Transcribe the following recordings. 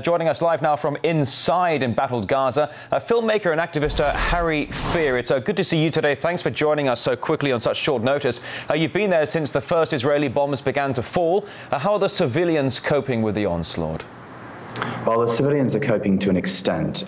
Joining us live now from inside embattled Gaza, filmmaker and activist Harry Fear. It's good to see you today. Thanks for joining us so quickly on such short notice. You've been there since the first Israeli bombs began to fall. How are the civilians coping with the onslaught? Well, the civilians are coping to an extent.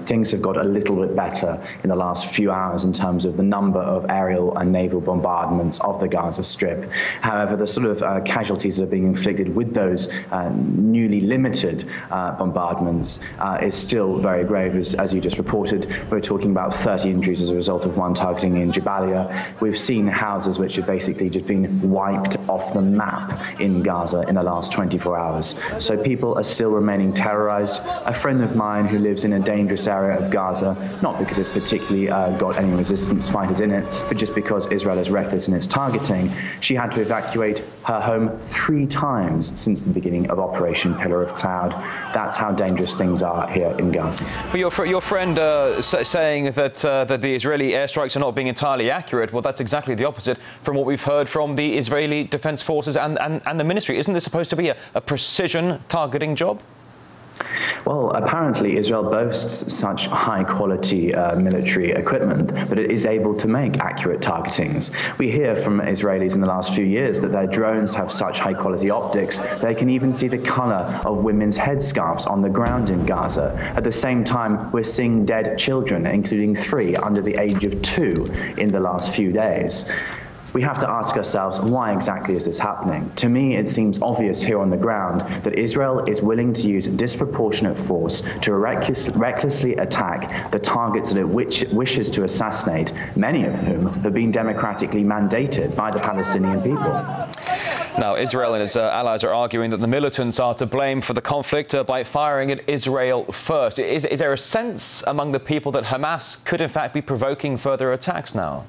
Things have got a little bit better in the last few hours in terms of the number of aerial and naval bombardments of the Gaza Strip. However, the sort of casualties that are being inflicted with those newly limited bombardments is still very grave. As you just reported, we're talking about 30 injuries as a result of one targeting in Jabalia. We've seen houses which have basically just been wiped off the map in Gaza in the last 24 hours. So people are still remaining terrorized. A friend of mine who lives in a dangerous area of Gaza, not because it's particularly got any resistance fighters in it, but just because Israel is reckless in its targeting, she had to evacuate her home 3 times since the beginning of Operation Pillar of Cloud. That's how dangerous things are here in Gaza. But your friend saying that the Israeli airstrikes are not being entirely accurate, well, that's exactly the opposite from what we've heard from the Israeli Defense Forces and the ministry. Isn't this supposed to be a precision targeting job? Well, apparently Israel boasts such high-quality military equipment that it is able to make accurate targetings. We hear from Israelis in the last few years that their drones have such high-quality optics they can even see the color of women's headscarves on the ground in Gaza. At the same time, we're seeing dead children, including 3 under the age of 2 in the last few days. We have to ask ourselves, why exactly is this happening? To me, it seems obvious here on the ground that Israel is willing to use disproportionate force to recklessly attack the targets that it wishes to assassinate, many of whom have been democratically mandated by the Palestinian people. Now, Israel and its allies are arguing that the militants are to blame for the conflict by firing at Israel first. Is there a sense among the people that Hamas could in fact be provoking further attacks now?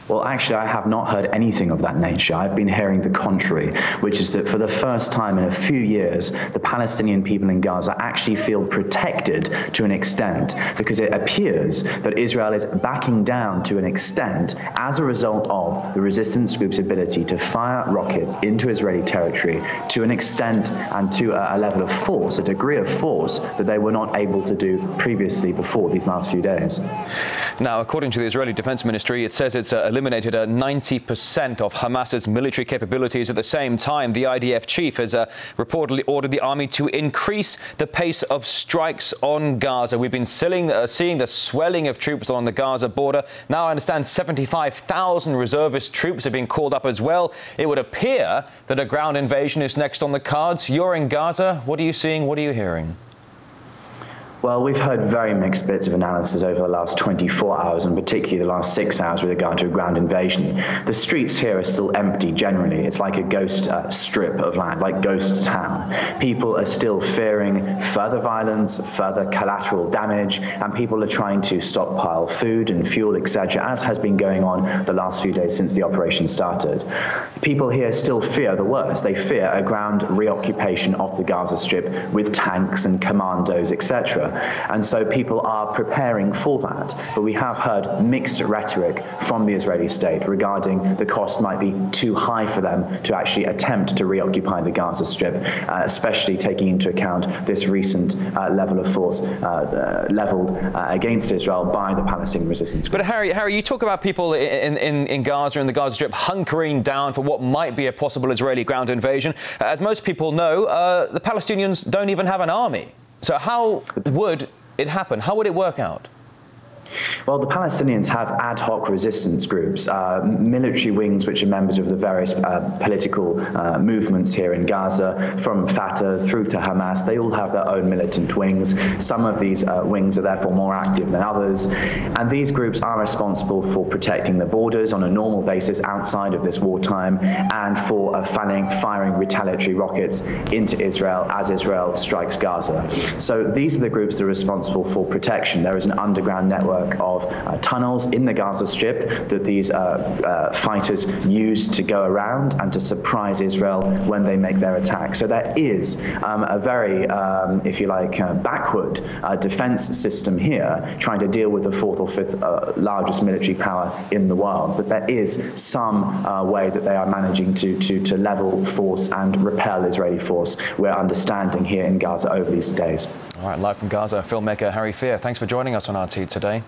Well, actually, I have not heard anything of that nature. I've been hearing the contrary, which is that for the first time in a few years, the Palestinian people in Gaza actually feel protected to an extent, because it appears that Israel is backing down to an extent as a result of the resistance group's ability to fire rockets into Israeli territory to an extent and to a level of force, a degree of force that they were not able to do previously before these last few days. Now, according to the Israeli Defense Ministry, it says it's eliminated 90% of Hamas's military capabilities. At the same time, the IDF chief has reportedly ordered the army to increase the pace of strikes on Gaza. We've been seeing the swelling of troops along the Gaza border. Now I understand 75,000 reservist troops are being called up as well. It would appear that a ground invasion is next on the cards. You're in Gaza. What are you seeing? What are you hearing? Well, we've heard very mixed bits of analysis over the last 24 hours, and particularly the last 6 hours with regard to a ground invasion. The streets here are still empty generally. It's like a ghost strip of land, like ghost town. People are still fearing further violence, further collateral damage, and people are trying to stockpile food and fuel, etc., as has been going on the last few days since the operation started. People here still fear the worst. They fear a ground reoccupation of the Gaza Strip with tanks and commandos, etc. And so people are preparing for that. But we have heard mixed rhetoric from the Israeli state regarding the cost might be too high for them to actually attempt to reoccupy the Gaza Strip, especially taking into account this recent level of force leveled against Israel by the Palestinian resistance group. But Harry, you talk about people in Gaza and the Gaza Strip hunkering down for what might be a possible Israeli ground invasion. As most people know, the Palestinians don't even have an army. So how would it happen? How would it work out? Well, the Palestinians have ad hoc resistance groups, military wings which are members of the various political movements here in Gaza, from Fatah through to Hamas. They all have their own militant wings. Some of these wings are therefore more active than others. And these groups are responsible for protecting the borders on a normal basis outside of this wartime, and for firing retaliatory rockets into Israel as Israel strikes Gaza. So these are the groups that are responsible for protection. There is an underground network network of tunnels in the Gaza Strip that these fighters use to go around and to surprise Israel when they make their attack. So there is a very, if you like, backward defense system here, trying to deal with the fourth or fifth largest military power in the world. But there is some way that they are managing to level force and repel Israeli force, we're understanding here in Gaza over these days. All right, live from Gaza, filmmaker Harry Fear, thanks for joining us on RT today.